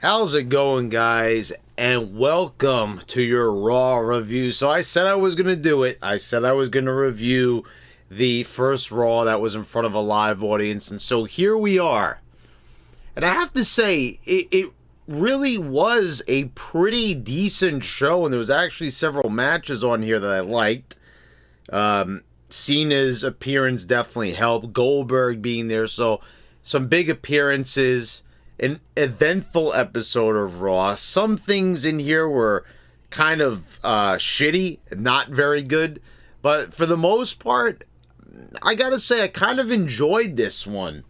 How's it going, guys? And welcome to your Raw review. So I said I was going to do it. I said I was going to review the first Raw that was in front of a live audience. And so here we are. And I have to say, it really was a pretty decent show. And there was actually several matches on here that I liked. Cena's appearance definitely helped. Goldberg being there. So some big appearances. An eventful episode of Raw. Some things in here were kind of shitty, not very good. But for the most part, I gotta say, I kind of enjoyed this one.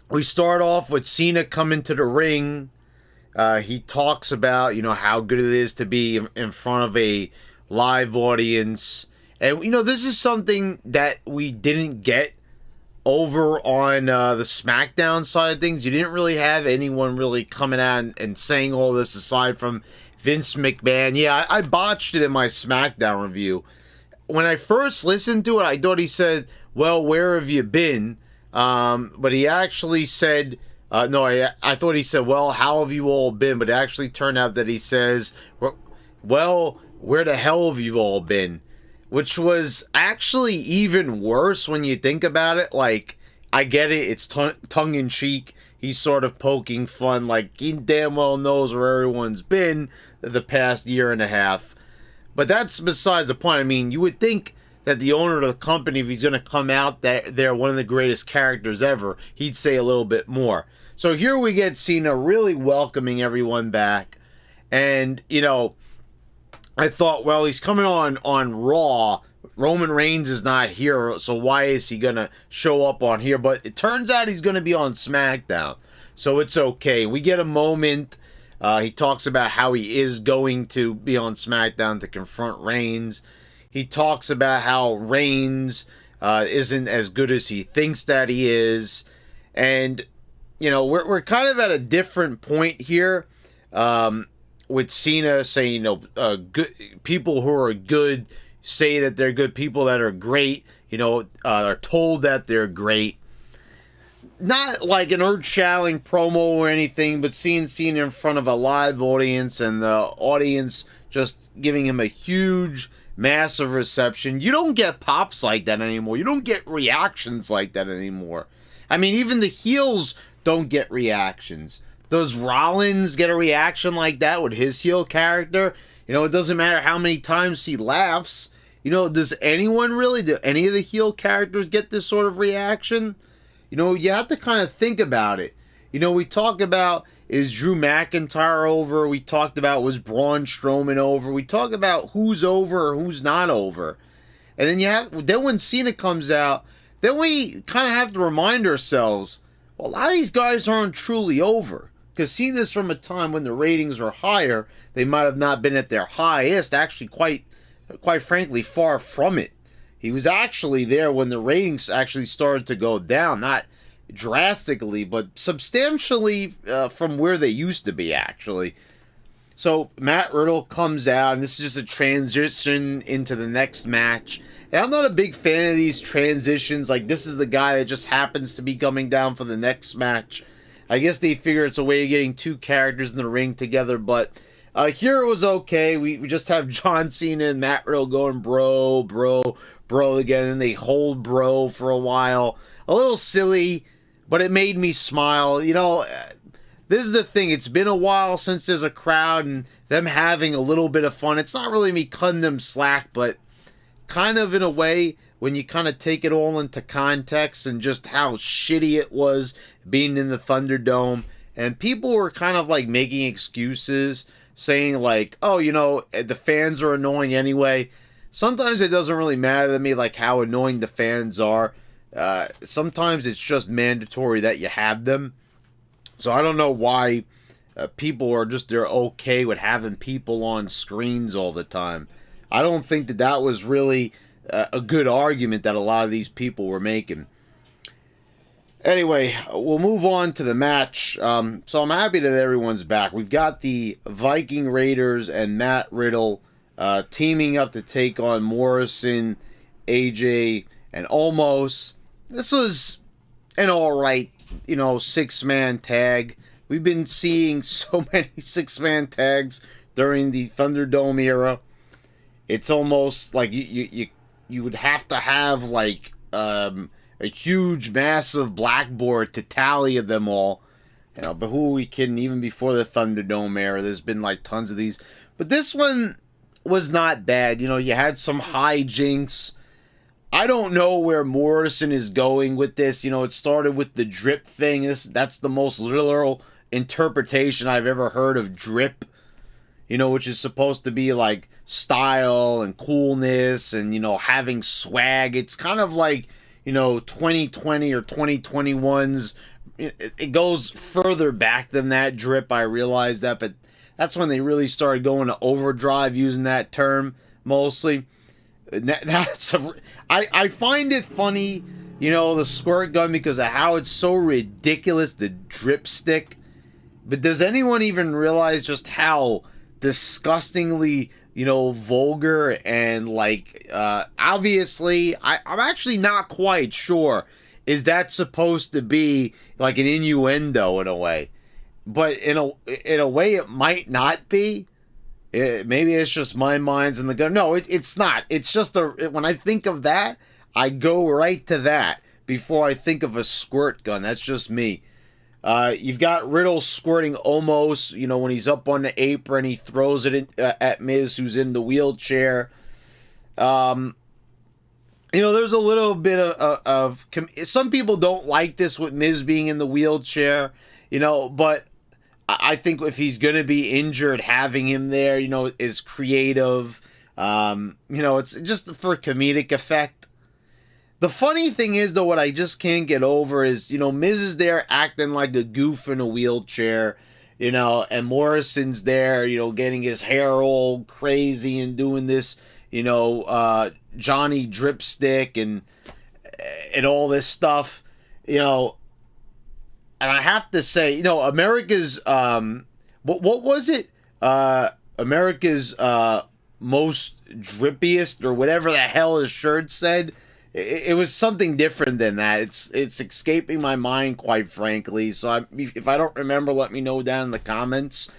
We start off with Cena coming to the ring. He talks about, how good it is to be in front of a live audience. And, this is something that we didn't get over on the SmackDown side of things. You didn't really have anyone really coming out and saying all this aside from Vince McMahon. Yeah, I botched it in my SmackDown review. When I first listened to it, I thought he said, well, where have you been? But he actually said, I thought he said, well, how have you all been? But it actually turned out that he says, well, where the hell have you all been? Which was actually even worse when you think about it. Like, I get it, it's tongue-in-cheek. He's sort of poking fun, like, he damn well knows where everyone's been the past year and a half. But that's besides the point. I mean, you would think that the owner of the company, if he's going to come out that they're one of the greatest characters ever, he'd say a little bit more. So here we get Cena really welcoming everyone back. And, I thought, well, he's coming on Raw. Roman Reigns is not here, so why is he going to show up on here? But it turns out he's going to be on SmackDown, so it's okay. We get a moment. He talks about how he is going to be on SmackDown to confront Reigns. He talks about how Reigns isn't as good as he thinks that he is. And, we're kind of at a different point here. With Cena saying, good people who are good say that they're good. People that are great, are told that they're great. Not like an earth-shattering promo or anything, but seeing Cena in front of a live audience and the audience just giving him a huge, massive reception. You don't get pops like that anymore. You don't get reactions like that anymore. I mean, even the heels don't get reactions. Does Rollins get a reaction like that with his heel character? It doesn't matter how many times he laughs. Does anyone really, do any of the heel characters get this sort of reaction? You have to kind of think about it. We talk about, is Drew McIntyre over? We talked about, was Braun Strowman over? We talk about who's over or who's not over. And then when Cena comes out, then we kind of have to remind ourselves, well, a lot of these guys aren't truly over. Because seeing this from a time when the ratings were higher, they might have not been at their highest. Actually, quite frankly, far from it. He was actually there when the ratings actually started to go down. Not drastically, but substantially from where they used to be, actually. So Matt Riddle comes out, and this is just a transition into the next match. And I'm not a big fan of these transitions. Like, this is the guy that just happens to be coming down for the next match. I guess they figure it's a way of getting two characters in the ring together, but here it was okay. We just have John Cena and Matt Riddle going bro again, and they hold bro for a while. A little silly, but it made me smile. This is the thing. It's been a while since there's a crowd and them having a little bit of fun. It's not really me cutting them slack, but kind of in a way, when you kind of take it all into context and just how shitty it was being in the Thunderdome. And people were kind of like making excuses, saying like, oh, the fans are annoying anyway. Sometimes it doesn't really matter to me like how annoying the fans are. Sometimes it's just mandatory that you have them. So I don't know why people are they're okay with having people on screens all the time. I don't think that was really a good argument that a lot of these people were making. Anyway, we'll move on to the match. So I'm happy that everyone's back. We've got the Viking Raiders and Matt Riddle teaming up to take on Morrison, AJ, and Omos. This was an alright, 6-man tag. we've been seeing so many 6-man tags during the Thunderdome era. It's almost like you would have to have like a huge, massive blackboard to tally them all. You know, but who are we kidding? Even before the Thunderdome era, there's been like tons of these. But this one was not bad. You know, you had some hijinks. I don't know where Morrison is going with this. You know, it started with the drip thing. That's the most literal interpretation I've ever heard of drip. You know, which is supposed to be like style and coolness and, you know, having swag. It's kind of like, you know, 2020 or 2021's. It goes further back than that, drip. I realize that, but that's when they really started going to overdrive using that term mostly. I find it funny, you know, the squirt gun, because of how it's so ridiculous, the drip stick. But does anyone even realize just how disgustingly, you know, vulgar and like, obviously, I'm actually not quite sure. Is that supposed to be like an innuendo in a way? But in a way it might not be. Maybe it's just my mind's in the gun. No, it's not. It's just when I think of that, I go right to that before I think of a squirt gun. That's just me. You've got Riddle squirting almost, you know, when he's up on the apron, he throws it at Miz, who's in the wheelchair. You know, there's a little bit of some people don't like this with Miz being in the wheelchair, you know, but I think if he's going to be injured, having him there, you know, is creative. You know, it's just for comedic effect. The funny thing is, though, what I just can't get over is, you know, Miz is there acting like a goof in a wheelchair, you know, and Morrison's there, you know, getting his hair all crazy and doing this, you know, Johnny Dripstick and all this stuff, you know. And I have to say, you know, America's what was it? America's most drippiest, or whatever the hell his shirt said. It was something different than that. It's escaping my mind, quite frankly. So if I don't remember, let me know down in the comments.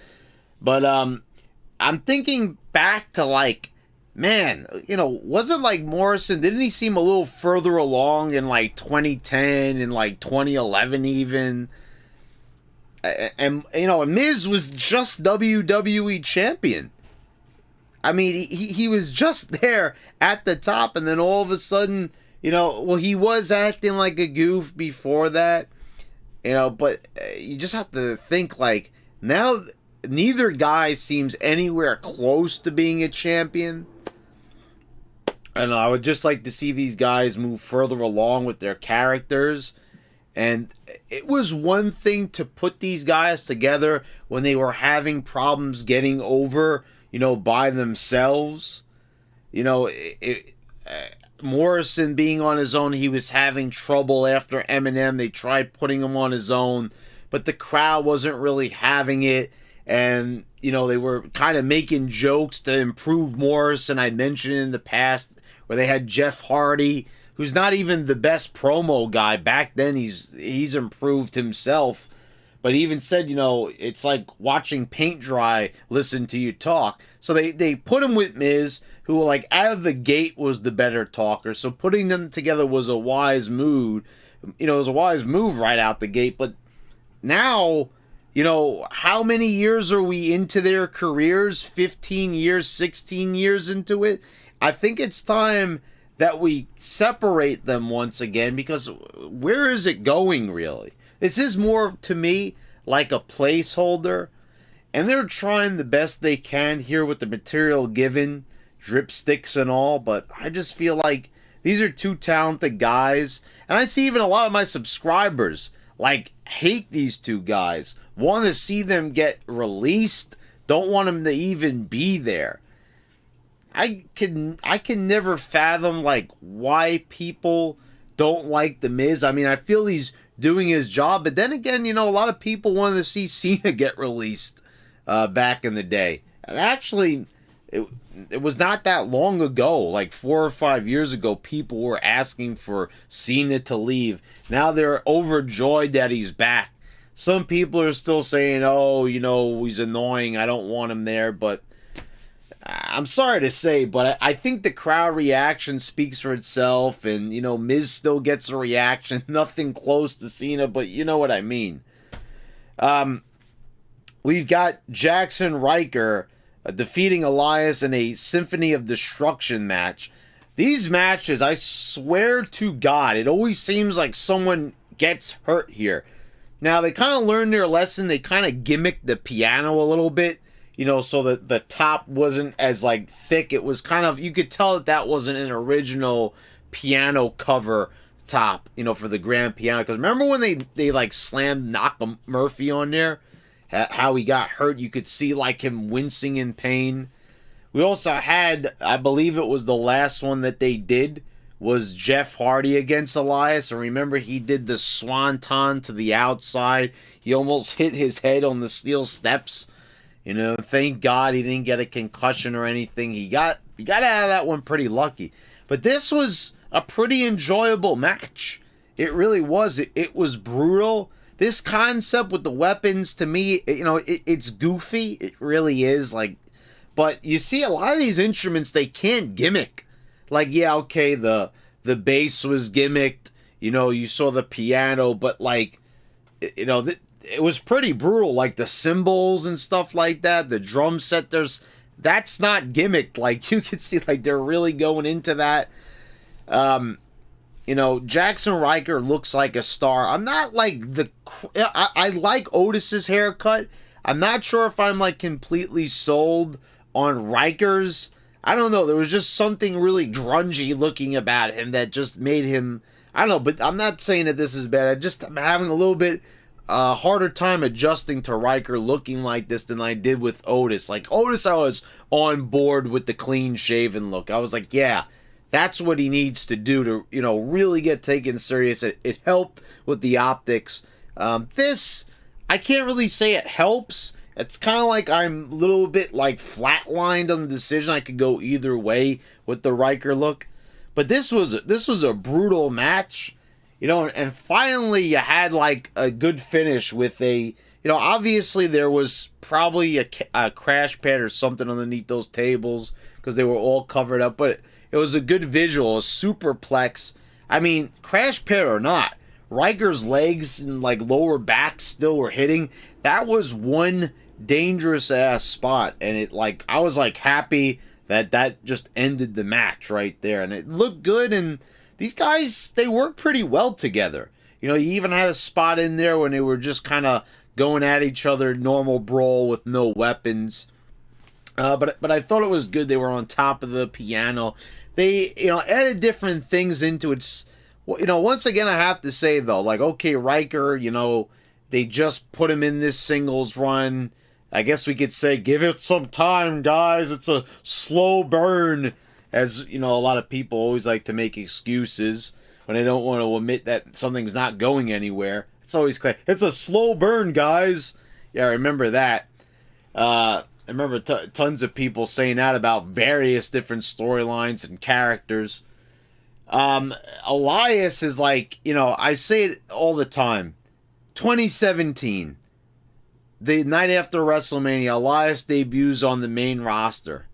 But I'm thinking back to, like, man, you know, wasn't like Morrison, didn't he seem a little further along in like 2010 and like 2011 even? And you know, Miz was just WWE champion. I mean, he was just there at the top, and then all of a sudden, you know, well, he was acting like a goof before that, you know, but you just have to think, like, now neither guy seems anywhere close to being a champion. And I would just like to see these guys move further along with their characters. And it was one thing to put these guys together when they were having problems getting over, you know, by themselves. You know, Morrison being on his own, he was having trouble after Eminem. They tried putting him on his own, but the crowd wasn't really having it. And, you know, they were kind of making jokes to improve Morrison. I mentioned in the past where they had Jeff Hardy, who's not even the best promo guy. Back then, he's improved himself. But he even said, you know, it's like watching paint dry, listen to you talk. So they put him with Miz, who, like, out of the gate was the better talker. So putting them together was a wise move. You know, it was a wise move right out the gate. But now, you know, how many years are we into their careers? 15 years, 16 years into it? I think it's time that we separate them once again, because where is it going, really? This is more, to me, like a placeholder, and they're trying the best they can here with the material given, dripsticks and all, but I just feel like these are two talented guys, and I see even a lot of my subscribers, like, hate these two guys, want to see them get released, don't want them to even be there. I can never fathom, like, why people don't like The Miz. I mean, I feel he's doing his job, but then again, you know, a lot of people wanted to see Cena get released back in the day. Actually, it was not that long ago, like 4 or 5 years ago, people were asking for Cena to leave. Now they're overjoyed that he's back. Some people are still saying, oh, he's annoying, I don't want him there, but I'm sorry to say, but I think the crowd reaction speaks for itself, and, Miz still gets a reaction, nothing close to Cena, but you know what I mean. We've got Jackson Ryker defeating Elias in a Symphony of Destruction match. These matches, I swear to God, it always seems like someone gets hurt here. Now, they kind of learned their lesson. They kind of gimmicked the piano a little bit, so that the top wasn't as, thick. It was kind of, you could tell that wasn't an original piano cover top, for the grand piano. Because remember when they slammed Murphy on there? How he got hurt, you could see him wincing in pain. We also had, I believe it was the last one that they did, was Jeff Hardy against Elias. And remember, he did the swanton to the outside. He almost hit his head on the steel steps. Thank God he didn't get a concussion or anything. He got out of that one pretty lucky. But this was a pretty enjoyable match. It really was. It was brutal. This concept with the weapons, to me, it's goofy. It really is. But you see a lot of these instruments, they can't gimmick. The bass was gimmicked. You saw the piano, but it was pretty brutal. The cymbals and stuff like that, the drum set, that's not gimmicked. You could see, they're really going into that. Jackson Ryker looks like a star. I'm not I like Otis's haircut. I'm not sure if I'm completely sold on Ryker's. I don't know. There was just something really grungy looking about him that just made him, I don't know, but I'm not saying that this is bad. I'm having a little bit harder time adjusting to Ryker looking like this than I did with Otis. Otis, I was on board with the clean shaven look. I was like, yeah, that's what he needs to do to, really get taken serious. It helped with the optics. This, I can't really say it helps. It's kind of I'm a little bit flatlined on the decision. I could go either way with the Ryker look. But this was a brutal match. And finally you had a good finish with a, obviously there was probably a crash pad or something underneath those tables because they were all covered up. But it was a good visual, a superplex. I mean, crash pad or not, Ryker's legs and lower back still were hitting. That was one dangerous ass spot, and it I was happy that just ended the match right there, and it looked good. And these guys, they work pretty well together. You even had a spot in there when they were just kind of going at each other, normal brawl with no weapons. But I thought it was good. They were on top of the piano. They, added different things into it. Once again, I have to say, though, okay, Ryker, they just put him in this singles run. I guess we could say, give it some time, guys. It's a slow burn. As, a lot of people always like to make excuses when they don't want to admit that something's not going anywhere. It's always clear. It's a slow burn, guys. Yeah, I remember that. I remember tons of people saying that about various different storylines and characters. Elias is I say it all the time. 2017, the night after WrestleMania, Elias debuts on the main roster.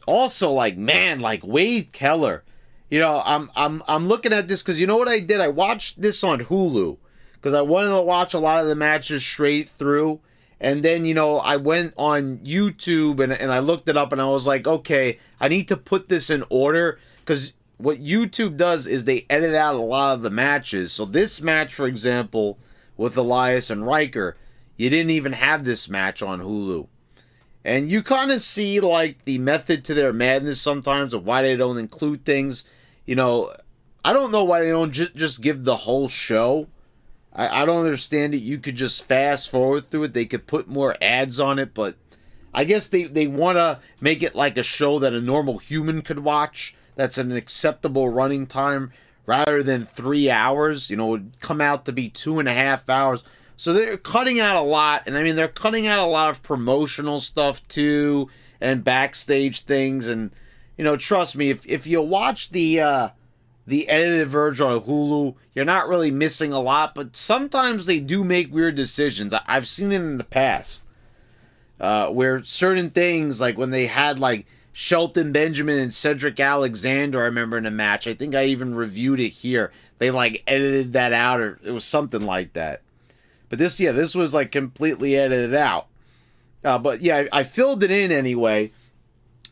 Also, Wade Keller. I'm looking at this because you know what I did? I watched this on Hulu because I wanted to watch a lot of the matches straight through. And then, I went on YouTube and I looked it up and I was like, okay, I need to put this in order because what YouTube does is they edit out a lot of the matches. So this match, for example, with Elias and Ryker, you didn't even have this match on Hulu. And you kind of see, the method to their madness sometimes of why they don't include things. I don't know why they don't just give the whole show. I don't understand it. You could just fast forward through it. They could put more ads on it, but I guess they want to make it like a show that a normal human could watch. That's an acceptable running time rather than 3 hours. It would come out to be 2.5 hours. So they're cutting out a lot, and I mean, they're cutting out a lot of promotional stuff too, and backstage things, and trust me, if you watch the the edited version on Hulu, you're not really missing a lot, but sometimes they do make weird decisions. I've seen it in the past, where certain things, like when they had like Shelton Benjamin and Cedric Alexander, I remember in a match, I think I even reviewed it here, they like edited that out, or it was something like that. But this was like completely edited out. But yeah, I filled it in anyway,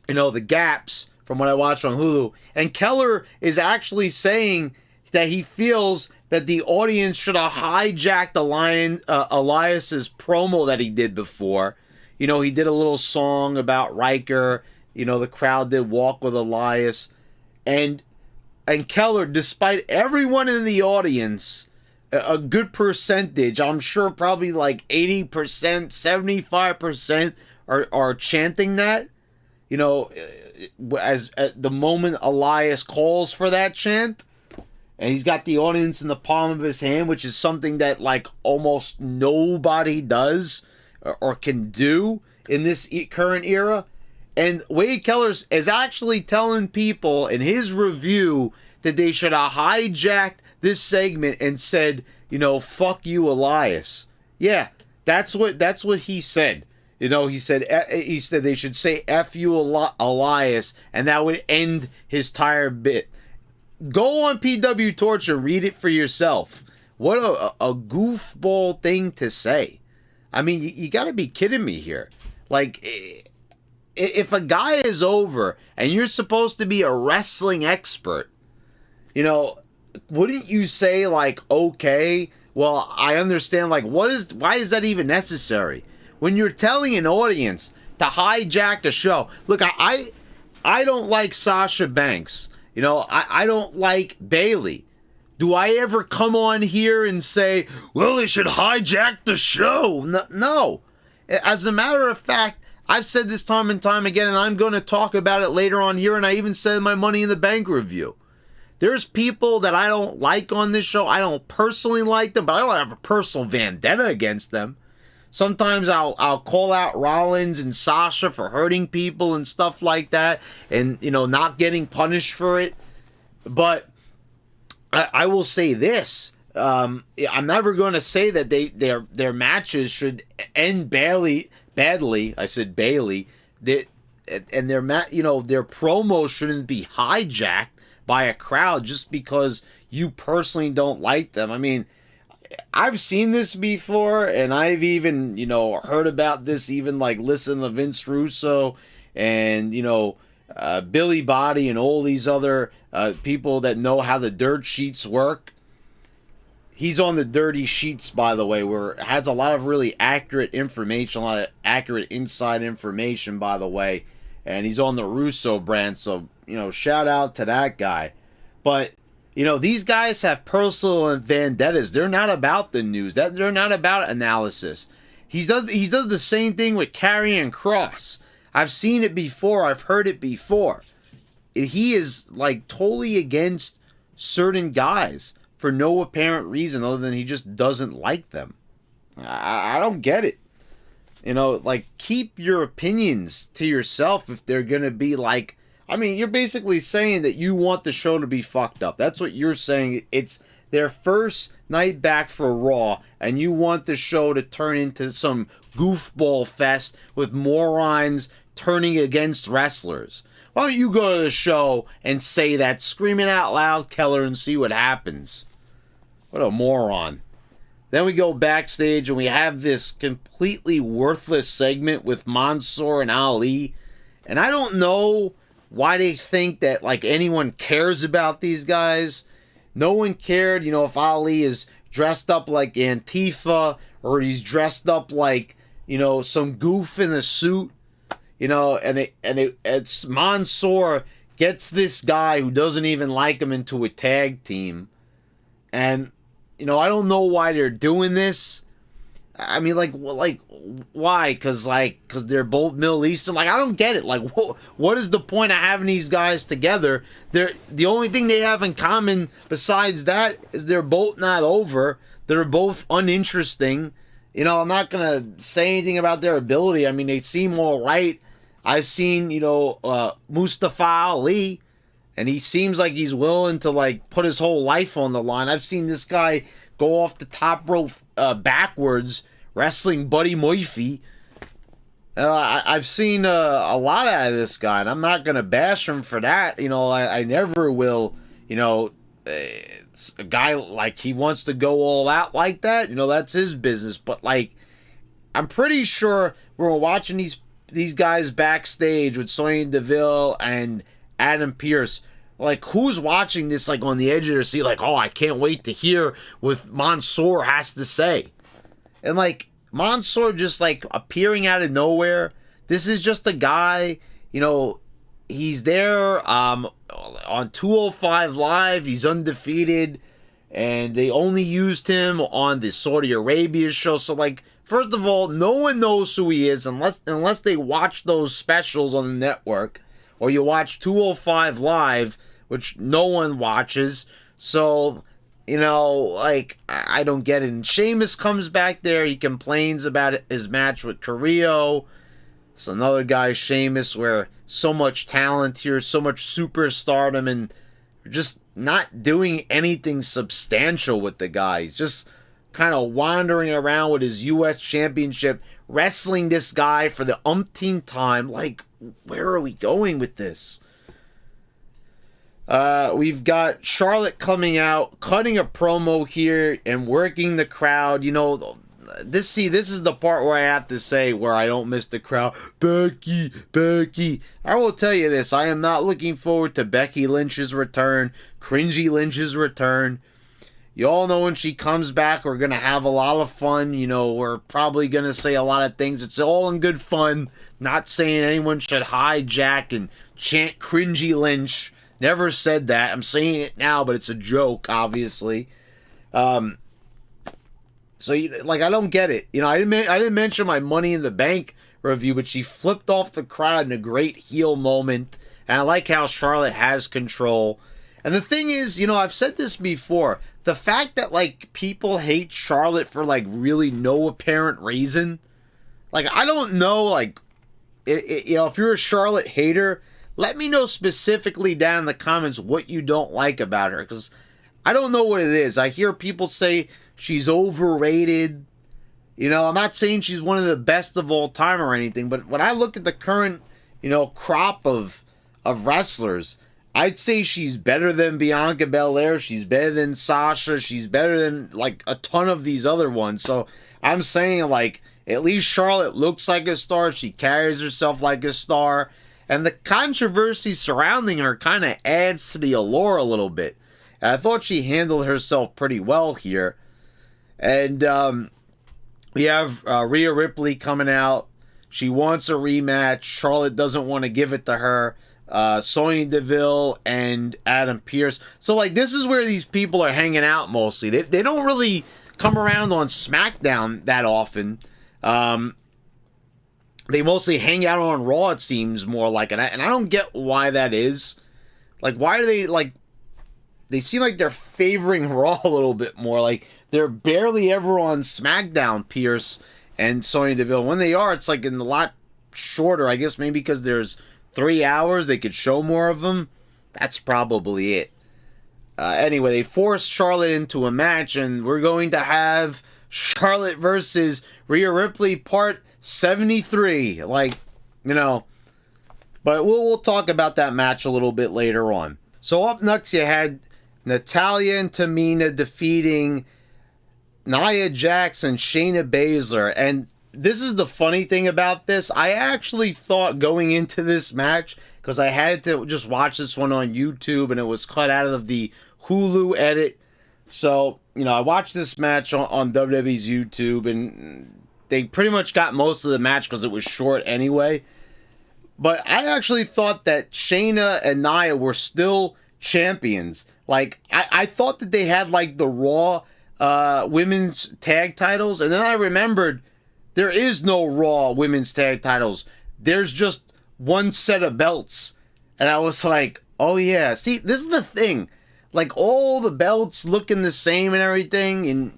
the gaps from what I watched on Hulu. And Keller is actually saying that he feels that the audience should have hijacked Elias's promo that he did before. He did a little song about Riker. The crowd did Walk with Elias. And Keller, despite everyone in the audience, a good percentage, I'm sure probably like 80%, 75% are chanting that. As at the moment Elias calls for that chant, and he's got the audience in the palm of his hand, which is something that like almost nobody does or can do in this current era. And Wade Keller is actually telling people in his review that they should have hijacked this segment and said, fuck you, Elias. Yeah, that's what he said. He said they should say F you, Elias, and that would end his entire bit. Go on PW Torch and read it for yourself. What a goofball thing to say. I mean, you got to be kidding me here. Like, if a guy is over and you're supposed to be a wrestling expert, wouldn't you say like, okay, well, I understand, like, why is that even necessary? When you're telling an audience to hijack a show. Look, I don't like Sasha Banks. I don't like Bayley. Do I ever come on here and say, well, they should hijack the show? No. As a matter of fact, I've said this time and time again, and I'm going to talk about it later on here, and I even said in my Money in the Bank review. There's people that I don't like on this show. I don't personally like them, but I don't have a personal vendetta against them. Sometimes I'll call out Rollins and Sasha for hurting people and stuff like that, and not getting punished for it. But I will say this: I'm never going to say that their matches should end badly. I said Bayley. And their promos shouldn't be hijacked by a crowd just because you personally don't like them. I mean, I've seen this before, and I've even, heard about this, even like listen to Vince Russo and, Billy Body and all these other people that know how the dirt sheets work. He's on the dirty sheets, by the way, where it has a lot of really accurate information, a lot of accurate inside information, by the way. And he's on the Russo brand, so, shout out to that guy. But these guys have personal vendettas. They're not about the news. They're not about analysis. He does the same thing with Karrion Kross. I've seen it before. I've heard it before. He is like totally against certain guys for no apparent reason other than he just doesn't like them. I don't get it. Like, keep your opinions to yourself if they're going to be like, I mean, you're basically saying that you want the show to be fucked up. That's what you're saying. It's their first night back for Raw, and you want the show to turn into some goofball fest with morons turning against wrestlers. Why don't you go to the show and say that, screaming out loud, Keller, and see what happens? What a moron. Then we go backstage, and we have this completely worthless segment with Mansoor and Ali. And I don't know why they think that like anyone cares about these guys. No one cared, if Ali is dressed up like Antifa or he's dressed up like, some goof in a suit, it's Mansoor gets this guy who doesn't even like him into a tag team. And, I don't know why they're doing this. I mean, why? Because they're both Middle Eastern. Like, I don't get it. Like, what is the point of having these guys together? The only thing they have in common besides that is they're both not over. They're both uninteresting. I'm not going to say anything about their ability. I mean, they seem all right. I've seen, Mustafa Ali, and he seems like he's willing to like put his whole life on the line. I've seen this guy go off the top rope backwards wrestling Buddy Murphy. I've seen a lot out of this guy, and I'm not gonna bash him for that. I never will. A guy like he wants to go all out like that. That's his business. But like, I'm pretty sure we're watching these guys backstage with Sonya Deville and Adam Pearce. Like, who's watching this like on the edge of their seat? Like, oh, I can't wait to hear what Mansoor has to say. And like Mansoor just like appearing out of nowhere. This is just a guy, he's there on 205 Live. He's undefeated, and they only used him on the Saudi Arabia show. So like, first of all, no one knows who he is unless they watch those specials on the network, or you watch 205 Live, which no one watches. So, like, I don't get it. And Sheamus comes back there. He complains about his match with Carrillo. It's another guy, Sheamus, where so much talent here, so much superstardom, and just not doing anything substantial with the guy. He's just kind of wandering around with his U.S. Championship, wrestling this guy for the umpteenth time. Like, where are we going with this? We've got Charlotte coming out, cutting a promo here, and working the crowd. This is the part where I have to say where I don't miss the crowd. Becky. I will tell you this. I am not looking forward to Becky Lynch's return. Cringy Lynch's return. You all know when she comes back, we're going to have a lot of fun. We're probably going to say a lot of things. It's all in good fun. Not saying anyone should hijack and chant Cringy Lynch. Never said that. I'm saying it now, but it's a joke, obviously. So, I don't get it. I didn't mention my Money in the Bank review, but she flipped off the crowd in a great heel moment. And I like how Charlotte has control. And the thing is, I've said this before. The fact that, like, people hate Charlotte for, like, really no apparent reason. Like, I don't know, like, if you're a Charlotte hater, let me know specifically down in the comments what you don't like about her. Because I don't know what it is. I hear people say she's overrated. I'm not saying she's one of the best of all time or anything. But when I look at the current, crop of wrestlers, I'd say she's better than Bianca Belair. She's better than Sasha. She's better than, like, a ton of these other ones. So I'm saying, like, at least Charlotte looks like a star. She carries herself like a star. And the controversy surrounding her kind of adds to the allure a little bit. And I thought she handled herself pretty well here. And we have Rhea Ripley coming out. She wants a rematch. Charlotte doesn't want to give it to her. Sonya Deville and Adam Pearce. So, like, this is where these people are hanging out mostly. They don't really come around on SmackDown that often. They mostly hang out on Raw, it seems more like. And I don't get why that is. Like, why do they, like... They seem like they're favoring Raw a little bit more. Like, they're barely ever on SmackDown, Pearce and Sonya Deville. When they are, it's, like, in a lot shorter. I guess maybe because there's 3 hours, they could show more of them. That's probably it. Anyway, they forced Charlotte into a match, and we're going to have Charlotte versus Rhea Ripley part 73. Like, but we'll talk about that match a little bit later on. So up next, you had Natalya and Tamina defeating Nia Jax and Shayna Baszler. And this is the funny thing about this. I actually thought going into this match, because I had to just watch this one on YouTube, and it was cut out of the Hulu edit. So, I watched this match on WWE's YouTube, and they pretty much got most of the match because it was short anyway. But I actually thought that Shayna and Nia were still champions. Like, I thought that they had, like, the Raw women's tag titles. And then I remembered there is no Raw women's tag titles. There's just one set of belts. And I was like, oh, yeah. See, this is the thing. Like, all the belts looking the same and everything. And,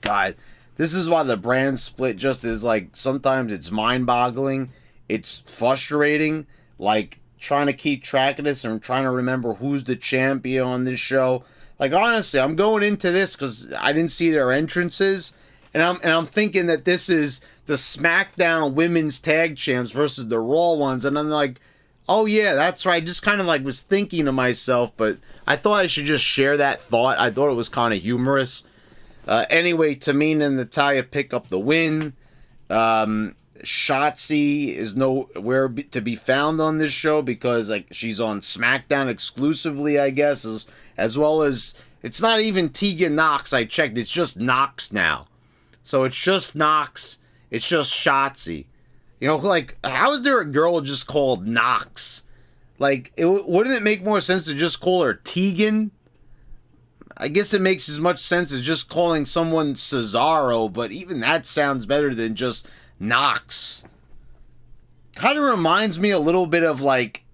God, this is why the brand split just is, like, sometimes it's mind-boggling. It's frustrating. Like, trying to keep track of this and trying to remember who's the champion on this show. Like, honestly, I'm going into this because I didn't see their entrances, and I'm thinking that this is the SmackDown Women's Tag Champs versus the Raw ones, and I'm like, oh yeah, that's right. Just kind of like was thinking to myself, but I thought I should just share that thought. I thought it was kind of humorous. Anyway, Tamina and Natalya pick up the win. Shotzi is nowhere to be found on this show because like she's on SmackDown exclusively, I guess, as well as it's not even Tegan Nox. I checked; it's just Nox now. So it's just Nox. It's just Shotzi. You know, like how is there a girl just called Nox? Like, wouldn't it make more sense to just call her Tegan? I guess it makes as much sense as just calling someone Cesaro, but even that sounds better than just Nox. Kind of reminds me a little bit of like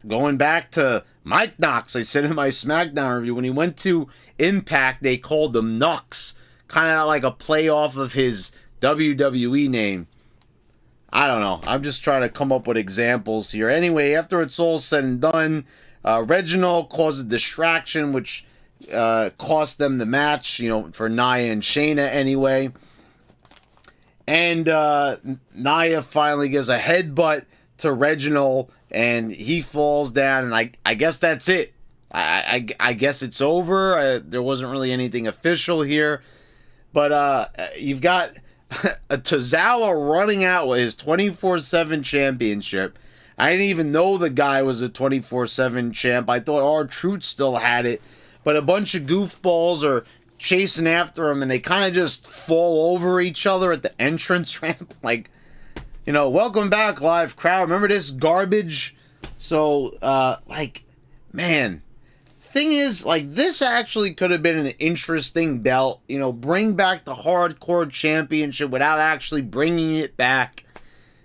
going back to Mike Knox. I said in my SmackDown review when he went to Impact, they called him Nux, kind of like a play off of his WWE name. I don't know. I'm just trying to come up with examples here. Anyway, after it's all said and done, Reginald caused a distraction, which cost them the match, you know, for Nia and Shayna anyway. And Nia finally gives a headbutt to Reginald, and he falls down, and I guess that's it. I guess it's over. There wasn't really anything official here. But you've got a Tozawa running out with his 24/7 championship. I didn't even know the guy was a 24/7 champ. I thought R-Truth still had it. But a bunch of goofballs are chasing after him, and they kind of just fall over each other at the entrance ramp. Like, you know, welcome back, live crowd. Remember this garbage? So, like, man, thing is, like, this actually could have been an interesting belt. You know, bring back the hardcore championship without actually bringing it back.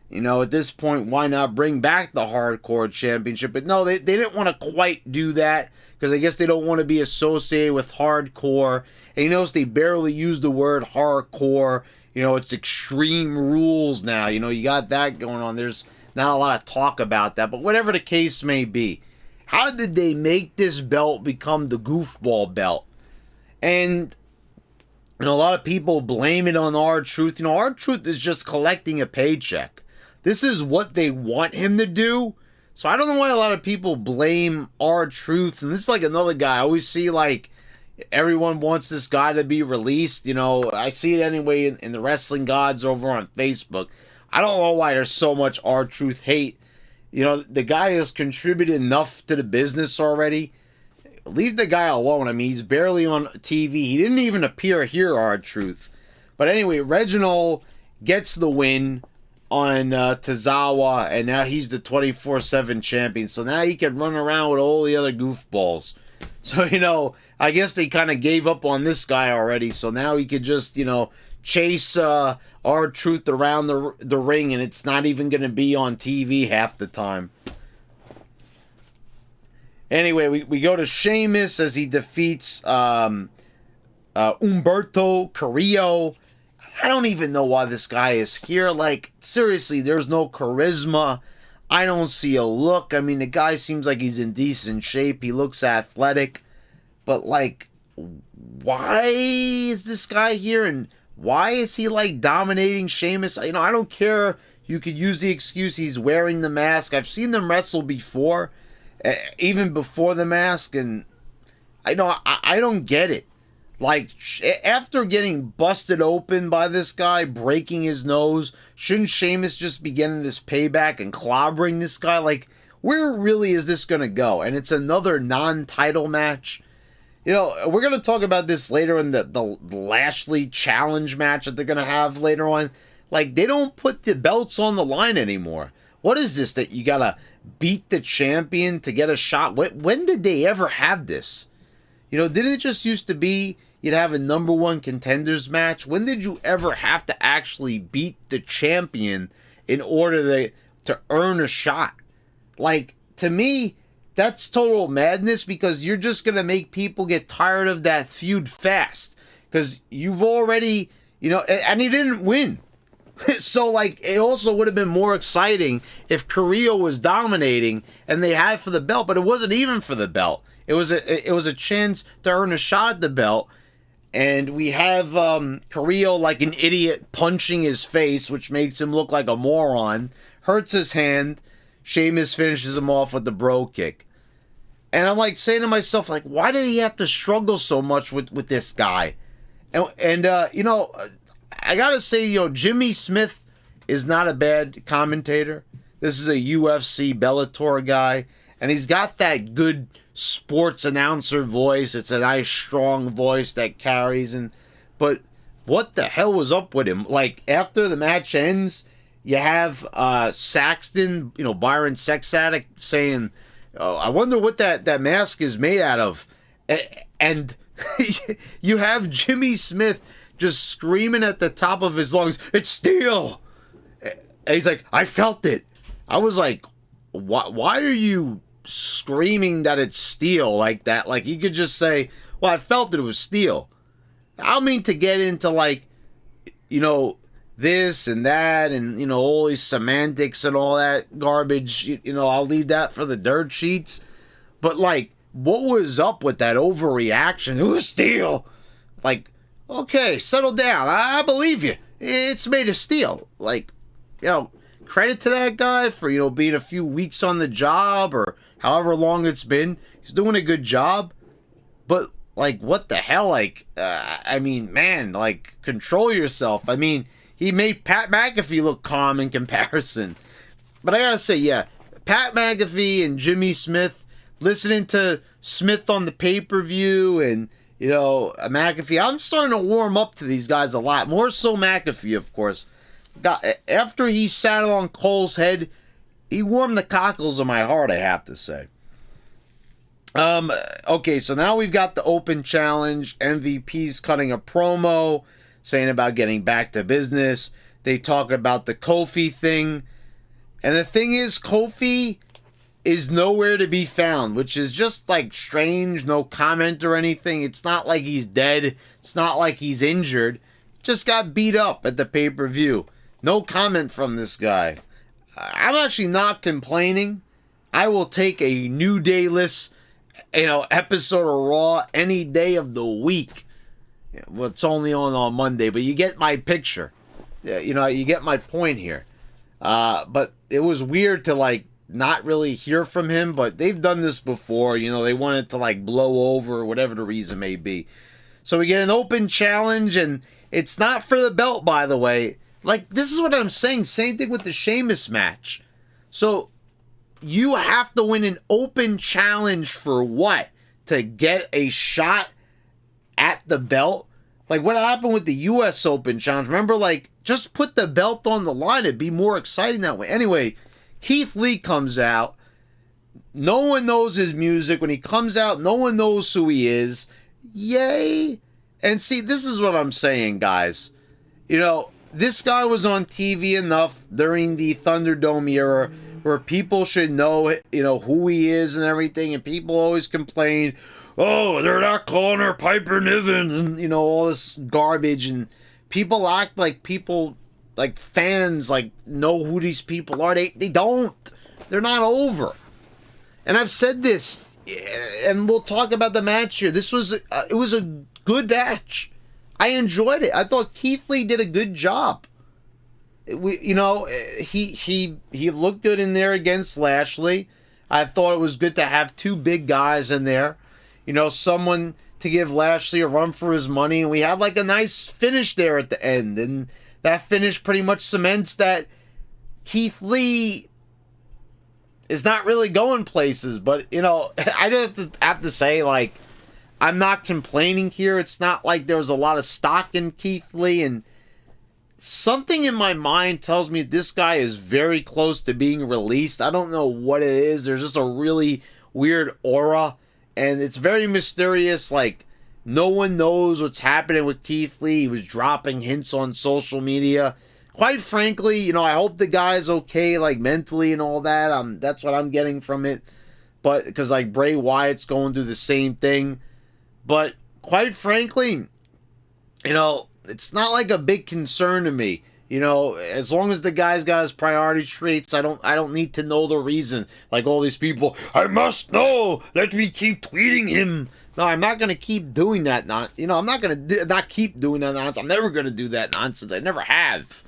You know, at this point, why not bring back the hardcore championship? But no, they didn't want to quite do that because I guess they don't want to be associated with hardcore. And you notice they barely use the word hardcore. You know, it's Extreme Rules now. You know, you got that going on. There's not a lot of talk about that. But whatever the case may be, how did they make this belt become the goofball belt? And, you know, a lot of people blame it on R-Truth. You know, R-Truth is just collecting a paycheck. This is what they want him to do. So I don't know why a lot of people blame R-Truth. And this is like another guy. I always see like everyone wants this guy to be released. You know, I see it anyway in the Wrestling Gods over on Facebook. I don't know why there's so much R-Truth hate. You know, the guy has contributed enough to the business already. Leave the guy alone. I mean, he's barely on TV. He didn't even appear here, R-Truth. But anyway, Reginald gets the win on Tozawa, and now he's the 24/7 champion. So now he can run around with all the other goofballs. So, you know, I guess they kind of gave up on this guy already. So now he could just, you know, chase R-Truth around the ring, and it's not even going to be on TV half the time. Anyway, we go to Sheamus as he defeats Humberto Carrillo. I don't even know why this guy is here. Like, seriously, there's no charisma. I don't see a look. I mean, the guy seems like he's in decent shape. He looks athletic. But, like, why is this guy here? And why is he, like, dominating Sheamus? You know, I don't care. You could use the excuse he's wearing the mask. I've seen them wrestle before, even before the mask, and I don't get it. Like, after getting busted open by this guy, breaking his nose, shouldn't Sheamus just be getting this payback and clobbering this guy? Like, where really is this going to go? And it's another non-title match. You know, we're going to talk about this later in the Lashley challenge match that they're going to have later on. Like, they don't put the belts on the line anymore. What is this, that you got to beat the champion to get a shot? When did they ever have this? You know, didn't it just used to be you'd have a number one contenders match? When did you ever have to actually beat the champion in order to earn a shot? Like, to me, that's total madness because you're just going to make people get tired of that feud fast. Because you've already, you know, and he didn't win. So, like, it also would have been more exciting if Carrillo was dominating and they had for the belt, but it wasn't even for the belt. It was a chance to earn a shot at the belt, and we have Carrillo like an idiot punching his face, which makes him look like a moron, hurts his hand. Sheamus finishes him off with the bro kick. And I'm like saying to myself, like, why did he have to struggle so much with this guy? And you know, I gotta say, you know, Jimmy Smith is not a bad commentator. This is a UFC Bellator guy, and he's got that good sports announcer voice. It's a nice, strong voice that carries. But what the hell was up with him? Like, after the match ends, you have Saxton, you know, Byron Sex Addict, saying, "Oh, I wonder what that mask is made out of," and you have Jimmy Smith just screaming at the top of his lungs, "It's steel!" And he's like, "I felt it." I was like, why are you screaming that it's steel like that? Like, you could just say, "Well, I felt it was steel." I don't mean to get into, like, you know, this and that and, you know, all these semantics and all that garbage. You know, I'll leave that for the dirt sheets. But, like, what was up with that overreaction? It was steel. Like, okay, settle down. I believe you. It's made of steel. Like, you know, credit to that guy for, you know, being a few weeks on the job or however long it's been. He's doing a good job. But, like, what the hell? Like, I mean, man, like, control yourself. I mean, he made Pat McAfee look calm in comparison. But I gotta say, yeah, Pat McAfee and Jimmy Smith, listening to Smith on the pay-per-view and, you know, McAfee, I'm starting to warm up to these guys a lot. More so McAfee, of course. After he sat on Cole's head, he warmed the cockles of my heart, I have to say. Okay, so now we've got the open challenge. MVP's cutting a promo, saying about getting back to business. They talk about the Kofi thing. And the thing is, Kofi is nowhere to be found, which is just, like, strange. No comment or anything. It's not like he's dead. It's not like he's injured. Just got beat up at the pay-per-view. No comment from this guy. I'm actually not complaining. I will take a New Day-less, you know, episode of Raw any day of the week. Well, it's only on Monday, but you get my picture. You know, you get my point here. But it was weird to, like, not really hear from him, but they've done this before. You know, they wanted to, like, blow over, whatever the reason may be. So we get an open challenge, and it's not for the belt, by the way. Like, this is what I'm saying. Same thing with the Sheamus match. So you have to win an open challenge for what? To get a shot at the belt? Like, what happened with the U.S. Open challenge? Remember, like, just put the belt on the line. It'd be more exciting that way. Anyway, Keith Lee comes out. No one knows his music. When he comes out, no one knows who he is. Yay. And see, this is what I'm saying, guys. You know, this guy was on TV enough during the Thunderdome era where people should know, you know, who he is and everything. And people always complain, "Oh, they're not calling her Piper Niven," and, you know, all this garbage. And people act like people, like fans, like, know who these people are. They don't. They're not over. And I've said this, and we'll talk about the match here. This was, it was a good match. I enjoyed it. I thought Keith Lee did a good job. You know, he looked good in there against Lashley. I thought it was good to have two big guys in there. You know, someone to give Lashley a run for his money. And we had, like, a nice finish there at the end. And that finish pretty much cements that Keith Lee is not really going places. But, you know, I just have to say, like, I'm not complaining here. It's not like there was a lot of stock in Keith Lee. And something in my mind tells me this guy is very close to being released. I don't know what it is. There's just a really weird aura. And it's very mysterious. Like, no one knows what's happening with Keith Lee. He was dropping hints on social media. Quite frankly, you know, I hope the guy's okay, like, mentally and all that. That's what I'm getting from it. But, because, like, Bray Wyatt's going through the same thing. But quite frankly, you know, it's not like a big concern to me. You know, as long as the guy's got his priorities straight, I don't need to know the reason. Like all these people, I must know. Let me keep tweeting him. No, I'm not gonna keep doing that. I'm not gonna not keep doing that nonsense. I'm never gonna do that nonsense. I never have.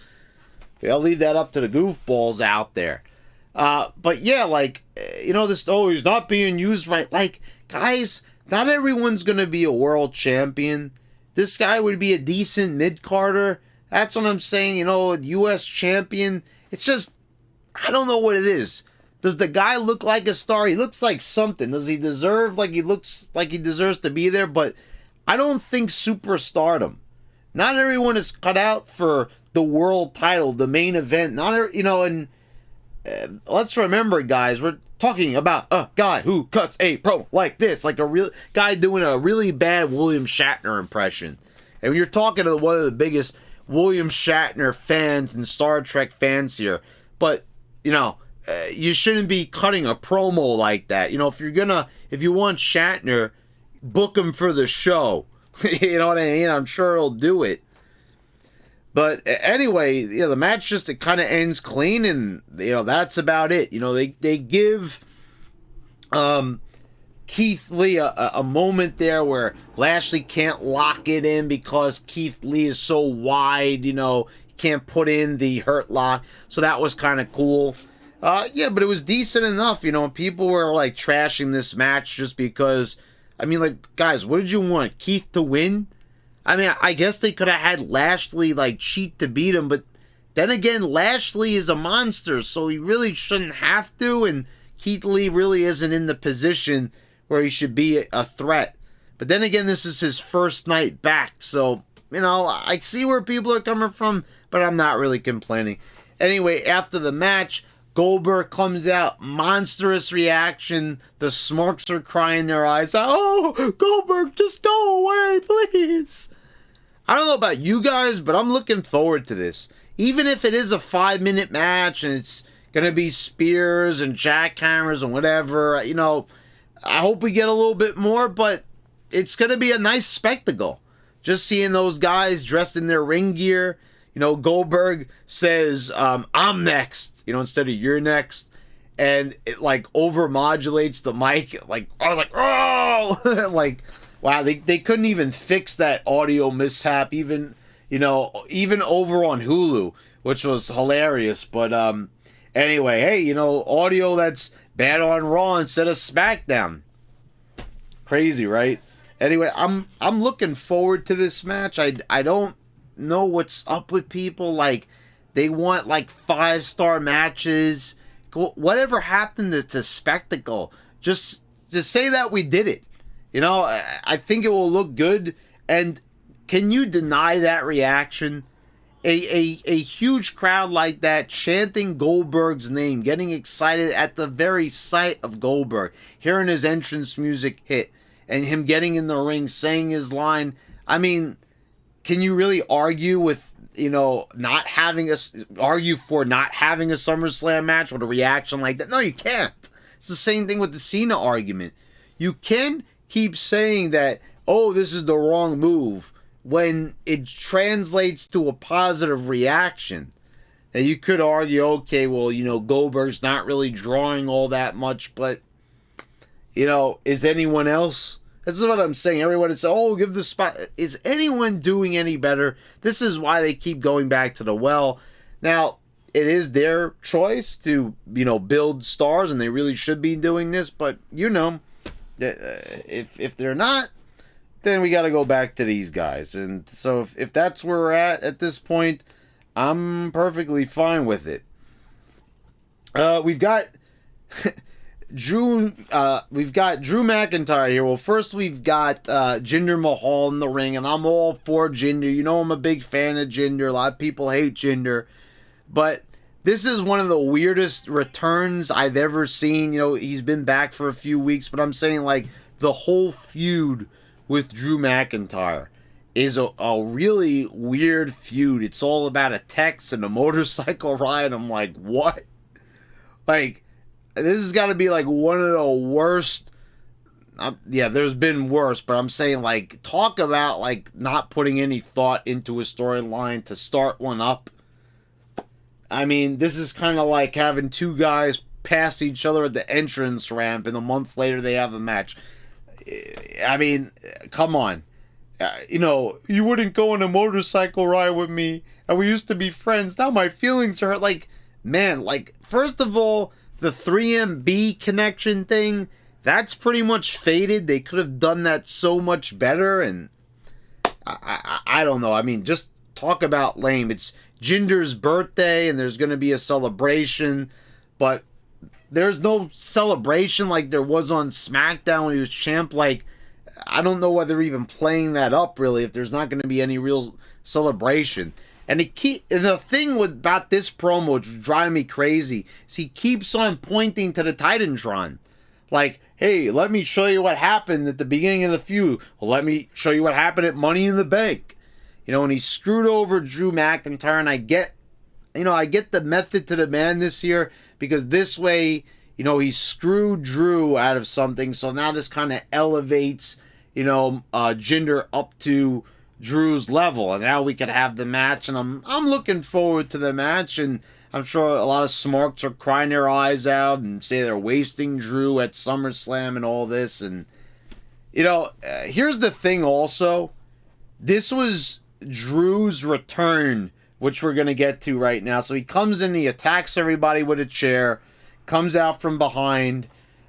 I'll leave that up to the goofballs out there. But yeah, like, this, he's not being used right. Like, guys, not everyone's going to be a world champion. This guy would be a decent mid-carder. That's what I'm saying, U.S. champion. It's just, I don't know what it is. Does the guy look like a star? He looks like something. Does he deserve, he looks like he deserves to be there? But I don't think superstardom. Not everyone is cut out for the world title, the main event. Let's remember, guys, we're talking about a guy who cuts a promo like this, like a real guy doing a really bad William Shatner impression. And you're talking to one of the biggest William Shatner fans and Star Trek fans here. But, you shouldn't be cutting a promo like that. If you want Shatner, book him for the show. You know what I mean? I'm sure he'll do it. But anyway, the match just, it kind of ends clean, and that's about it. They give Keith Lee a moment there where Lashley can't lock it in because Keith Lee is so wide. He can't put in the hurt lock. So that was kind of cool. But it was decent enough. People were like trashing this match just because. Guys, what did you want? Keith to win? I guess they could have had Lashley cheat to beat him, but then again, Lashley is a monster, so he really shouldn't have to, and Keith Lee really isn't in the position where he should be a threat. But then again, this is his first night back, so, I see where people are coming from, but I'm not really complaining. Anyway, after the match, Goldberg comes out, monstrous reaction. The smarks are crying their eyes out. Oh, Goldberg, just go away, please. I don't know about you guys, but I'm looking forward to this. Even if it is a 5-minute match and it's going to be spears and jackhammers and whatever, I hope we get a little bit more, but it's going to be a nice spectacle. Just seeing those guys dressed in their ring gear. Goldberg says, I'm next, instead of you're next. And it overmodulates the mic. I was like, oh! Wow, they couldn't even fix that audio mishap, even over on Hulu, which was hilarious. But anyway, hey, audio that's bad on Raw instead of SmackDown. Crazy, right? Anyway, I'm looking forward to this match. I don't know what's up with people. They want 5-star matches. Whatever happened to spectacle? Just say that we did it. I think it will look good. And can you deny that reaction? A huge crowd like that chanting Goldberg's name, getting excited at the very sight of Goldberg, hearing his entrance music hit, and him getting in the ring, saying his line. Can you really argue with, argue for not having a SummerSlam match with a reaction like that? No, you can't. It's the same thing with the Cena argument. You can keep saying that, this is the wrong move, when it translates to a positive reaction. And you could argue, okay, well, Goldberg's not really drawing all that much, but, is anyone else? This is what I'm saying. Everyone is, give the spot. Is anyone doing any better? This is why they keep going back to the well. Now, it is their choice to, build stars, and they really should be doing this. But, if they're not, then we got to go back to these guys. And so if that's where we're at this point, I'm perfectly fine with it. We've got... we've got Drew McIntyre here. Well, first we've got Jinder Mahal in the ring, and I'm all for Jinder. I'm a big fan of Jinder. A lot of people hate Jinder, but this is one of the weirdest returns I've ever seen. He's been back for a few weeks, but I'm saying the whole feud with Drew McIntyre is a really weird feud. It's all about a text and a motorcycle ride. I'm like, what? This has got to be one of the worst. There's been worse, but I'm saying talk about not putting any thought into a storyline to start one up. I mean, this is kind of like having two guys pass each other at the entrance ramp, and a month later they have a match. I mean, come on. You wouldn't go on a motorcycle ride with me, and we used to be friends. Now my feelings are like, man, like, first of all, the 3MB connection thing, that's pretty much faded. They could have done that so much better, and I don't know. I mean, just talk about lame. It's Jinder's birthday, and there's going to be a celebration, but there's no celebration like there was on SmackDown when he was champ. Like, I don't know whether they're even playing that up, really, if there's not going to be any real celebration. And the thing about this promo, which is driving me crazy, is he keeps on pointing to the Titantron. Like, hey, let me show you what happened at the beginning of the feud. Well, let me show you what happened at Money in the Bank. And he screwed over Drew McIntyre, and I get the method to the man this year, because this way, he screwed Drew out of something, so now this kind of elevates, Jinder up to Drew's level, and now we could have the match, and I'm looking forward to the match, and I'm sure a lot of smarks are crying their eyes out and say they're wasting Drew at SummerSlam and all this, and, here's the thing also, this was Drew's return, which we're going to get to right now. So he comes in, he attacks everybody with a chair, comes out from behind,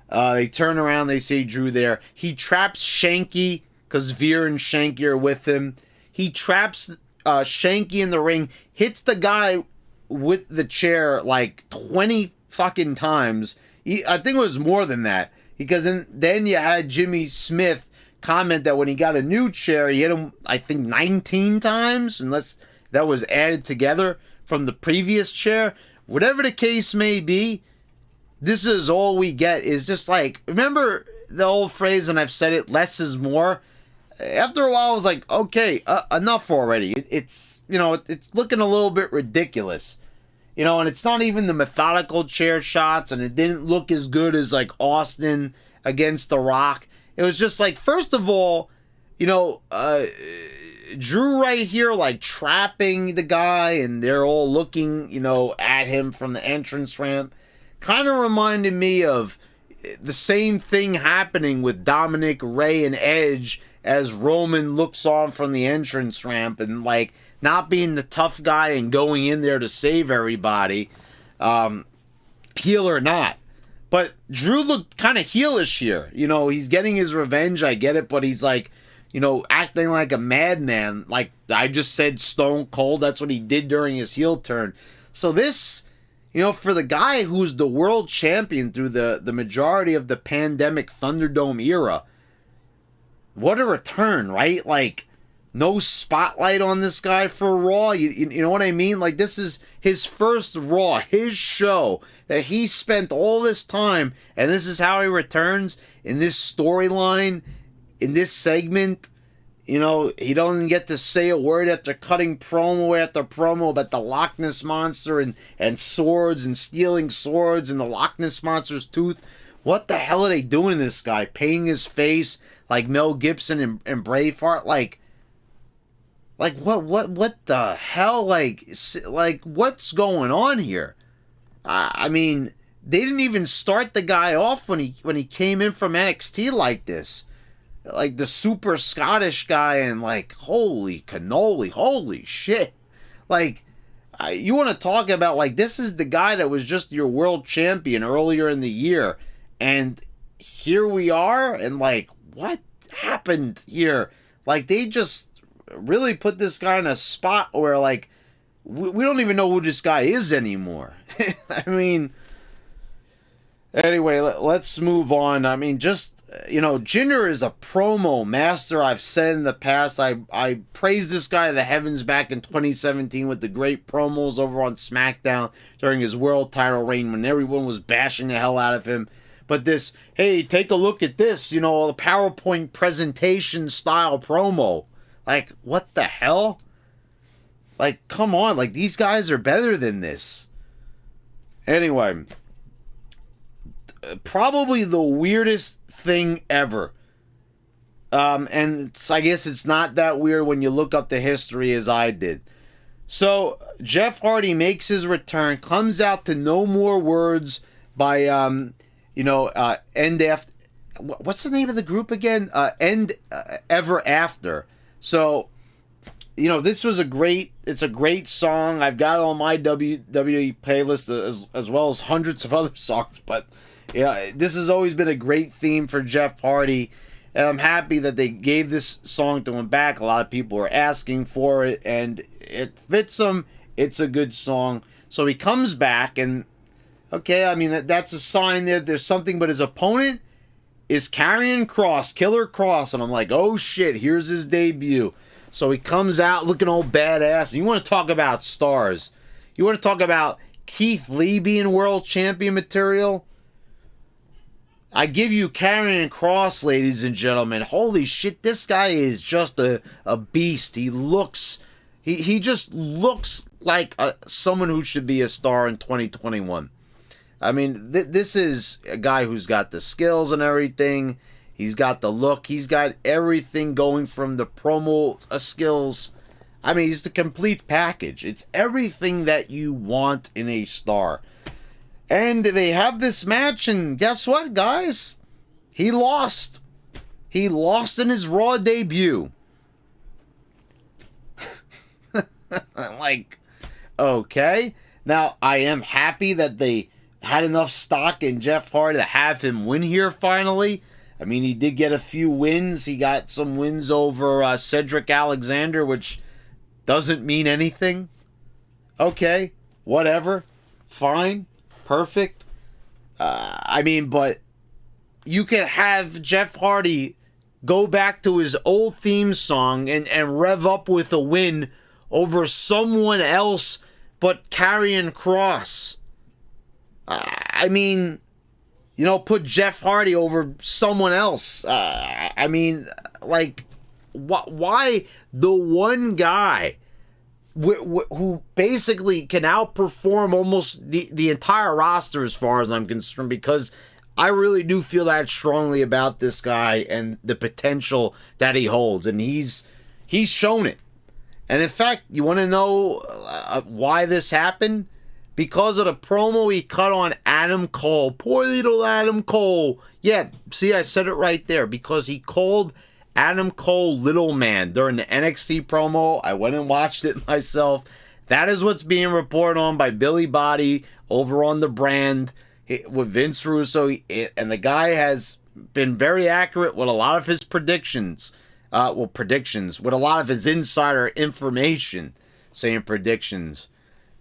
they turn around, they see Drew there. He traps Shanky, because Veer and Shanky are with him. He traps Shanky in the ring, hits the guy with the chair like 20 fucking times. I think it was more than that, because then you had Jimmy Smith comment that when he got a new chair, he hit him, I think, 19 times, unless that was added together from the previous chair. Whatever the case may be, this is all we get, is just like, remember the old phrase, and I've said it, less is more? After a while, I was like, okay, enough already. It's looking a little bit ridiculous. And it's not even the methodical chair shots, and it didn't look as good as, like, Austin against The Rock. It was just like, first of all, Drew right here, like, trapping the guy, and they're all looking, at him from the entrance ramp. Kind of reminded me of the same thing happening with Dominic, Ray, and Edge as Roman looks on from the entrance ramp and, like, not being the tough guy and going in there to save everybody, heel or not. But Drew looked kind of heelish here. He's getting his revenge, I get it, but he's like, acting like a madman. Like I just said, Stone Cold, that's what he did during his heel turn. So this, for the guy who's the world champion through the majority of the pandemic Thunderdome era, what a return, right? Like, no spotlight on this guy for Raw. You know what I mean? Like, this is his first Raw, his show that he spent all this time, and this is how he returns in this storyline, in this segment. He doesn't get to say a word after cutting promo after promo about the Loch Ness Monster and swords and stealing swords and the Loch Ness Monster's tooth. What the hell are they doing to this guy? Painting his face like Mel Gibson and Braveheart? Like what the hell? Like what's going on here? I mean, they didn't even start the guy off when he came in from NXT like this, like the super Scottish guy, and like, holy cannoli, holy shit! Like, you want to talk about, like, this is the guy that was just your world champion earlier in the year, and here we are, and like, what happened here? Like, they just really put this guy in a spot where, like, we don't even know who this guy is anymore. I mean, anyway, let's move on. I mean, just, Jinder is a promo master. I've said in the past, I praised this guy to the heavens back in 2017 with the great promos over on SmackDown during his world title reign when everyone was bashing the hell out of him. But this, hey, take a look at this, the PowerPoint presentation style promo. Like, what the hell? Like, come on. Like, these guys are better than this. Anyway, probably the weirdest thing ever. And I guess it's not that weird when you look up the history as I did. So Jeff Hardy makes his return, comes out to No More Words by End After. What's the name of the group again? End Ever After. So, this was it's a great song. I've got it on my WWE playlist as well as hundreds of other songs. But, this has always been a great theme for Jeff Hardy. And I'm happy that they gave this song to him back. A lot of people were asking for it, and it fits him. It's a good song. So he comes back, and, okay, I mean, that's a sign that there's something, but his opponent is Karrion Kross, Killer Kross, and I'm like, oh shit, here's his debut. So he comes out looking all badass. And you want to talk about stars. You want to talk about Keith Lee being world champion material? I give you Karrion Kross, ladies and gentlemen. Holy shit, this guy is just a beast. He just looks like someone who should be a star in 2021. I mean, this is a guy who's got the skills and everything. He's got the look. He's got everything going from the promo skills. I mean, he's the complete package. It's everything that you want in a star. And they have this match, and guess what, guys? He lost. He lost in his Raw debut. Like, okay. Now, I am happy that they had enough stock in Jeff Hardy to have him win here finally. I mean, he did get a few wins. He got some wins over Cedric Alexander, which doesn't mean anything. Okay, whatever. Fine. Perfect. But you could have Jeff Hardy go back to his old theme song and rev up with a win over someone else but Karrion Kross. Put Jeff Hardy over someone else. Why the one guy who basically can outperform almost the entire roster as far as I'm concerned, because I really do feel that strongly about this guy and the potential that he holds, and he's shown it. And in fact, you want to know why this happened? Because of the promo he cut on Adam Cole. Poor little Adam Cole. Yeah, see, I said it right there. Because he called Adam Cole Little Man during the NXT promo. I went and watched it myself. That is what's being reported on by Billy Body over on The Brand with Vince Russo. And the guy has been very accurate with a lot of his predictions. With a lot of his insider information saying predictions.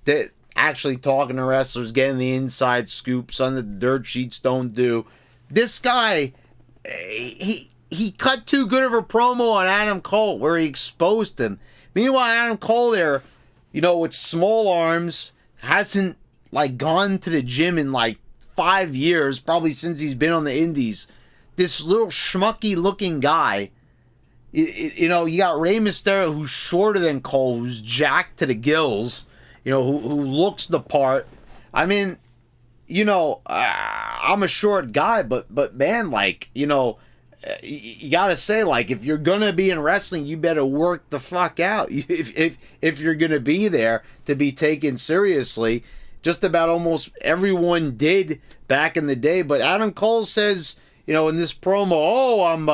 That actually talking to wrestlers, getting the inside scoop, something that the dirt sheets don't do. This guy, he cut too good of a promo on Adam Cole where he exposed him. Meanwhile, Adam Cole there, with small arms, hasn't gone to the gym in 5 years, probably since he's been on the indies. This little schmucky looking guy. You got Rey Mysterio, who's shorter than Cole, who's jacked to the gills, who looks the part. I mean, I'm a short guy, but man, you gotta say, if you're gonna be in wrestling, you better work the fuck out. If you're gonna be there to be taken seriously. Just about almost everyone did back in the day. But Adam Cole says, in this promo, I'm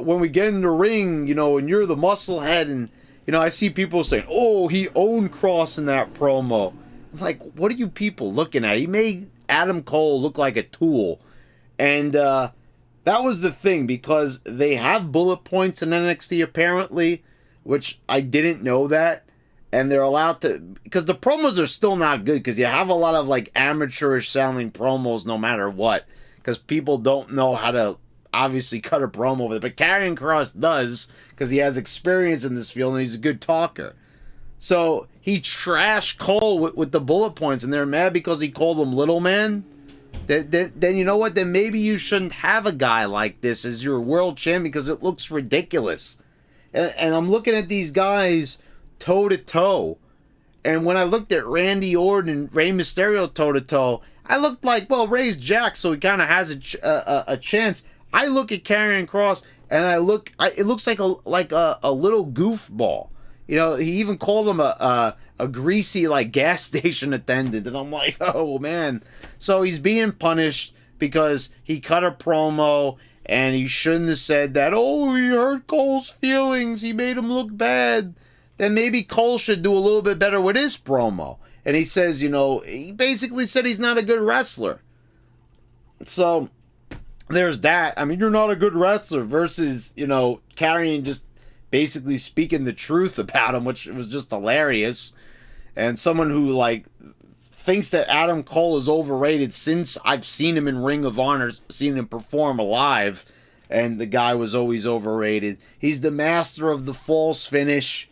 when we get in the ring, and you're the muscle head, and I see people saying, oh, he owned Kross in that promo. I'm like, what are you people looking at? He made Adam Cole look like a tool. And that was the thing, because they have bullet points in NXT apparently, which I didn't know that. And they're allowed to, because the promos are still not good, because you have a lot of amateurish sounding promos no matter what, because people don't know how to obviously cut a promo with it. But Karrion Kross does, because he has experience in this field and he's a good talker. So he trashed Cole with the bullet points, and they're mad because he called him Little Man. Then you know what? Then maybe you shouldn't have a guy like this as your world champion, because it looks ridiculous. And I'm looking at these guys toe to toe, and when I looked at Randy Orton and Rey Mysterio toe to toe, I looked like, well, Rey's jacked, so he kind of has a chance. I look at Karrion Kross, and it looks like a little goofball. He even called him a greasy, like, gas station attendant. And I'm like, oh, man. So he's being punished because he cut a promo and he shouldn't have said that. Oh, he hurt Cole's feelings. He made him look bad. Then maybe Cole should do a little bit better with his promo. And he says, he basically said he's not a good wrestler. So there's that. I mean, you're not a good wrestler versus, Karrion just basically speaking the truth about him, which was just hilarious. And someone who, like, thinks that Adam Cole is overrated since I've seen him in Ring of Honor, seen him perform live, and the guy was always overrated. He's the master of the false finish,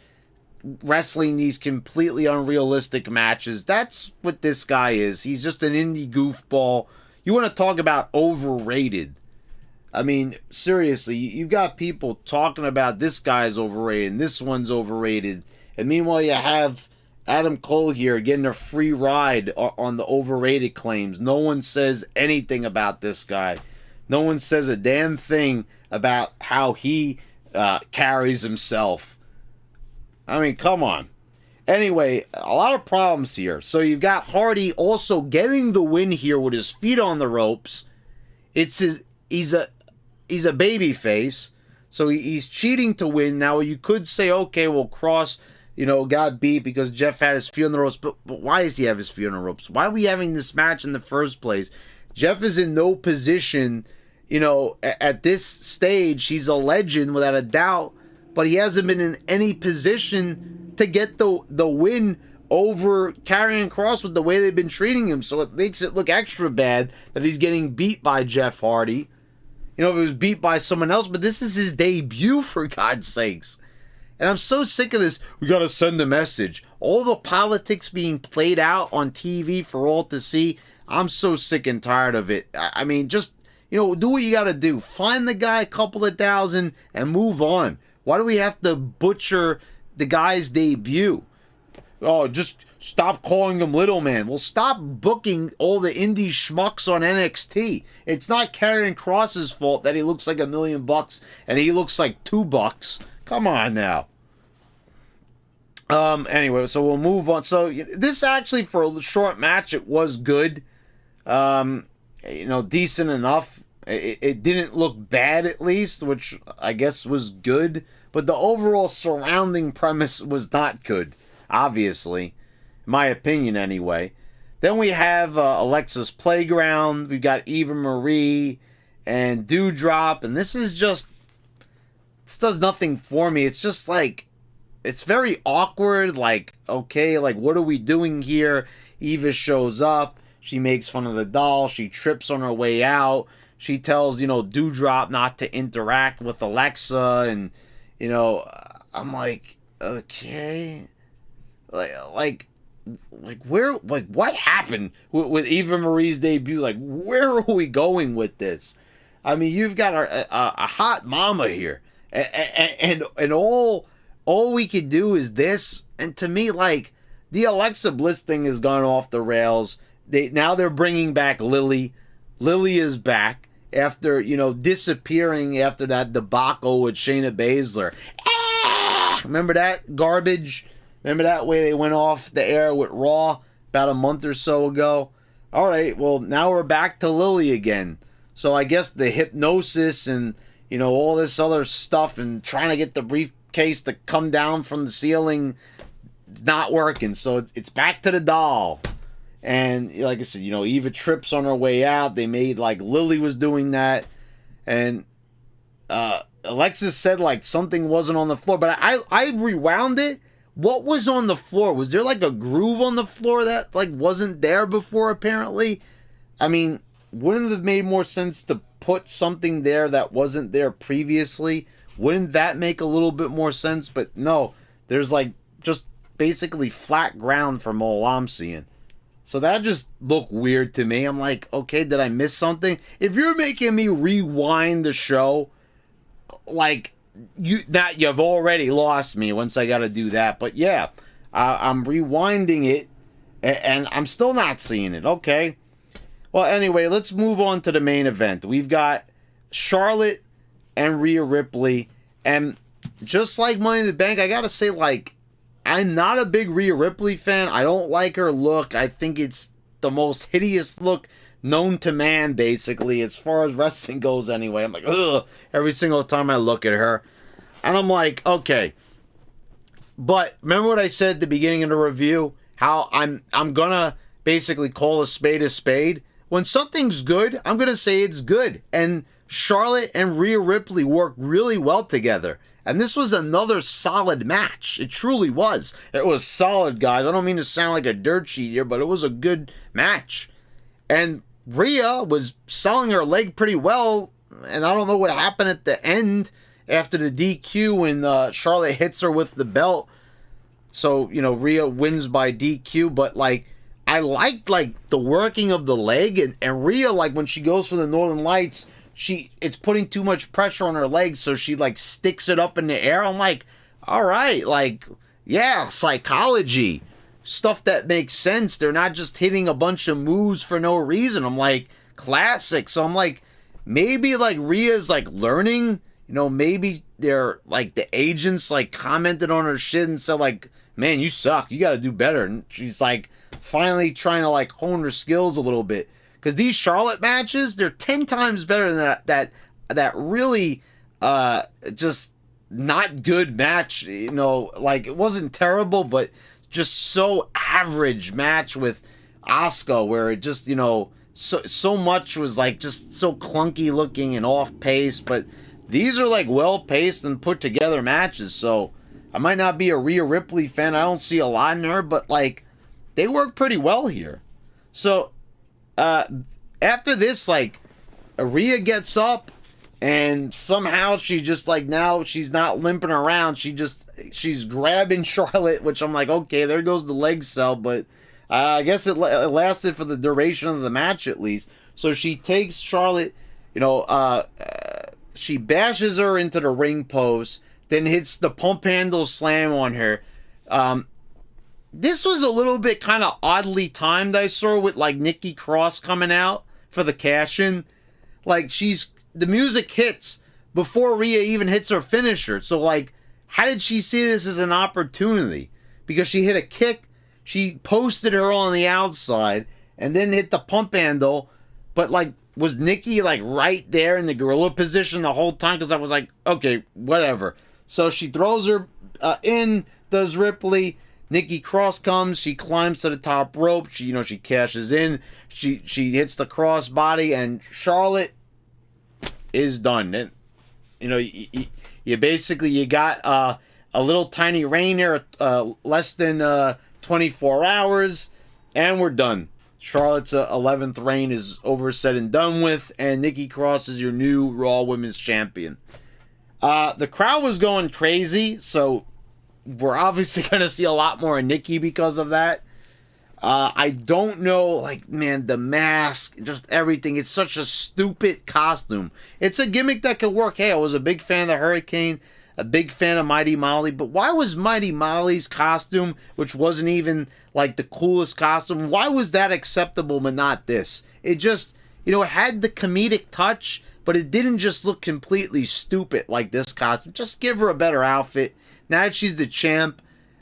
wrestling these completely unrealistic matches. That's what this guy is. He's just an indie goofball. You want to talk about overrated? I mean, seriously, you've got people talking about this guy's overrated and this one's overrated. And meanwhile, you have Adam Cole here getting a free ride on the overrated claims. No one says anything about this guy. No one says a damn thing about how he carries himself. I mean, come on. Anyway, a lot of problems here. So you've got Hardy also getting the win here with his feet on the ropes. He's a baby face, so he's cheating to win. Now you could say, okay, well, Kross, got beat because Jeff had his feet on the ropes. But why does he have his feet on the ropes? Why are we having this match in the first place? Jeff is in no position, at this stage. He's a legend without a doubt, but he hasn't been in any position to get the win over Karrion Kross with the way they've been treating him. So it makes it look extra bad that he's getting beat by Jeff Hardy. If it was beat by someone else, but this is his debut, for God's sakes. And I'm so sick of this. We got to send a message. All the politics being played out on TV for all to see. I'm so sick and tired of it. I mean, just, do what you got to do. Find the guy a couple of thousand and move on. Why do we have to butcher the guy's debut? Oh, just stop calling him Little Man. Well, stop booking all the indie schmucks on NXT. It's not Karrion Kross's fault that he looks like $1 million and he looks like $2. Come on now. Anyway, so we'll move on. So this actually, for a short match, it was good. Decent enough. It didn't look bad, at least, which I guess was good. But the overall surrounding premise was not good, obviously. In my opinion, anyway. Then we have Alexa's Playground. We've got Eva Marie and Dewdrop. And this does nothing for me. It's just like, it's very awkward. Like, okay, like, what are we doing here? Eva shows up. She makes fun of the doll. She trips on her way out. She tells, Dewdrop not to interact with Alexa. And, I'm like, okay. Like where, like, what happened with Eva Marie's debut? Like, where are we going with this? I mean, you've got a hot mama here. And all we could do is this. And to me, like, the Alexa Bliss thing has gone off the rails. Now they're bringing back Lily. Lily is back after, disappearing after that debacle with Shayna Baszler. Remember that garbage? Remember that way they went off the air with Raw about a month or so ago? All right, well, now we're back to Lily again. So I guess the hypnosis and, all this other stuff and trying to get the briefcase to come down from the ceiling is not working. So it's back to the doll. And like I said, Eva trips on her way out. They made like Lily was doing that. And Alexis said like something wasn't on the floor. But I rewound it. What was on the floor? Was there like a groove on the floor that like wasn't there before apparently? I mean, wouldn't it have made more sense to put something there that wasn't there previously? Wouldn't that make a little bit more sense? But no, there's like just basically flat ground from all I'm seeing. So that just looked weird to me. I'm like, okay, did I miss something? If you're making me rewind the show, like, you've already lost me once I got to do that. But yeah, I'm rewinding it, and I'm still not seeing it. Okay. Well, anyway, let's move on to the main event. We've got Charlotte and Rhea Ripley, and just like Money in the Bank, I got to say, like, I'm not a big Rhea Ripley fan. I don't like her look. I think it's the most hideous look known to man, basically, as far as wrestling goes anyway. I'm like, ugh, every single time I look at her. And I'm like, okay. But remember what I said at the beginning of the review? How I'm gonna basically call a spade a spade. When something's good, I'm gonna say it's good. And Charlotte and Rhea Ripley work really well together. And this was another solid match. It truly was. It was solid, guys. I don't mean to sound like a dirt sheet here, but it was a good match. And Rhea was selling her leg pretty well. And I don't know what happened at the end after the DQ when Charlotte hits her with the belt. So, you know, Rhea wins by DQ. But, like, I liked, like, the working of the leg. And Rhea, like, when she goes for the Northern Lights, it's putting too much pressure on her legs, so she like sticks it up in the air. I'm like, all right, like, yeah, psychology, stuff that makes sense. They're not just hitting a bunch of moves for no reason. I'm like, classic. So I'm like, maybe like Rhea's like learning, you know, maybe they're like the agents like commented on her shit and said like, man, you suck, you got to do better. And she's like finally trying to like hone her skills a little bit. Because these Charlotte matches, they're 10 times better than that really just not good match. You know, like it wasn't terrible, but just so average match with Asuka, where it just, you know, so much was like just so clunky looking and off pace. But these are like well paced and put together matches. So I might not be a Rhea Ripley fan. I don't see a lot in her, but like they work pretty well here. So. After this, like, Rhea gets up and somehow she just, like, now she's not limping around. She's grabbing Charlotte, which I'm like, okay, there goes the leg cell, but I guess it lasted for the duration of the match at least. So she takes Charlotte, you know, she bashes her into the ring post, then hits the pump handle slam on her. This was a little bit kind of oddly timed, I saw, with like Nikki Cross coming out for the cash-in. Like the music hits before Rhea even hits her finisher. So like, how did she see this as an opportunity? Because she hit a kick, she posted her on the outside, and then hit the pump handle. But like, was Nikki like right there in the gorilla position the whole time? Because I was like, okay, whatever. So she throws her in, does Ripley. Nikki Cross comes, she climbs to the top rope, she cashes in, she hits the crossbody, and Charlotte is done. And, you know, you basically, you got a little tiny reign here, less than 24 hours, and we're done. Charlotte's 11th reign is over, said and done with, and Nikki Cross is your new Raw Women's Champion. The crowd was going crazy, so we're obviously going to see a lot more of Nikki because of that. I don't know, like, man, the mask, just everything. It's such a stupid costume. It's a gimmick that could work. Hey, I was a big fan of the Hurricane, a big fan of Mighty Molly, but why was Mighty Molly's costume, which wasn't even, like, the coolest costume, why was that acceptable but not this? It just, you know, it had the comedic touch, but it didn't just look completely stupid like this costume. Just give her a better outfit. Now that she's the champ,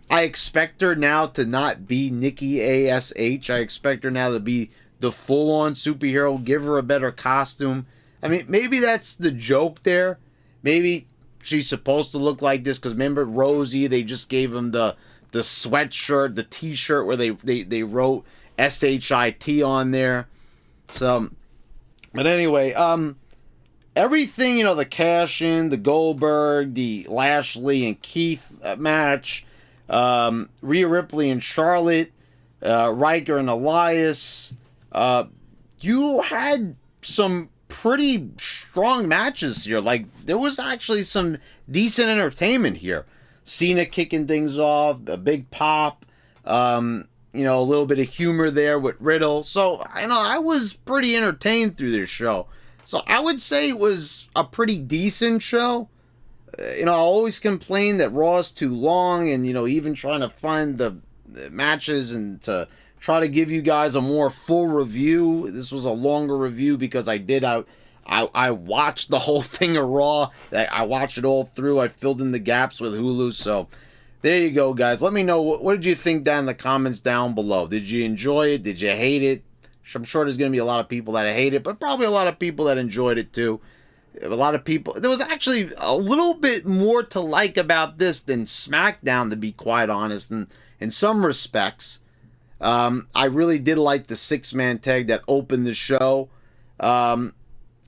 I expect her now to not be Nikki A.S.H. I expect her now to be the full-on superhero. Give her a better costume. I mean, maybe that's the joke there. Maybe she's supposed to look like this, because remember Rosie, they just gave him the sweatshirt, the t-shirt where they wrote S-H-I-T on there. So, but anyway, everything, you know, the cash-in, the Goldberg, the Lashley and Keith match, Rhea Ripley and Charlotte, Riker and Elias, you had some pretty strong matches here. Like, there was actually some decent entertainment here. Cena kicking things off, a big pop, you know, a little bit of humor there with Riddle. So, you know, I was pretty entertained through this show. So I would say it was a pretty decent show. You know, I always complain that Raw is too long, and, you know, even trying to find the matches and to try to give you guys a more full review. This was a longer review because I watched the whole thing of Raw. I watched it all through. I filled in the gaps with Hulu. So there you go, guys. Let me know, what did you think down in the comments down below. Did you enjoy it? Did you hate it? I'm sure there's going to be a lot of people that hate it, but probably a lot of people that enjoyed it too. A lot of people, there was actually a little bit more to like about this than SmackDown, to be quite honest, and in some respects. I really did like the 6-man tag that opened the show. I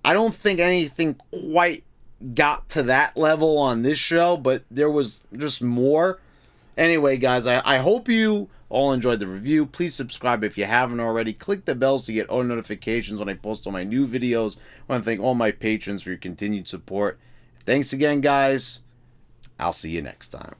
don't think anything quite got to that level on this show, but there was just more. Anyway, guys, I hope you all enjoyed the review. Please subscribe if you haven't already. Click the bells to get all notifications when I post all my new videos. I want to thank all my patrons for your continued support. Thanks again, guys. I'll see you next time.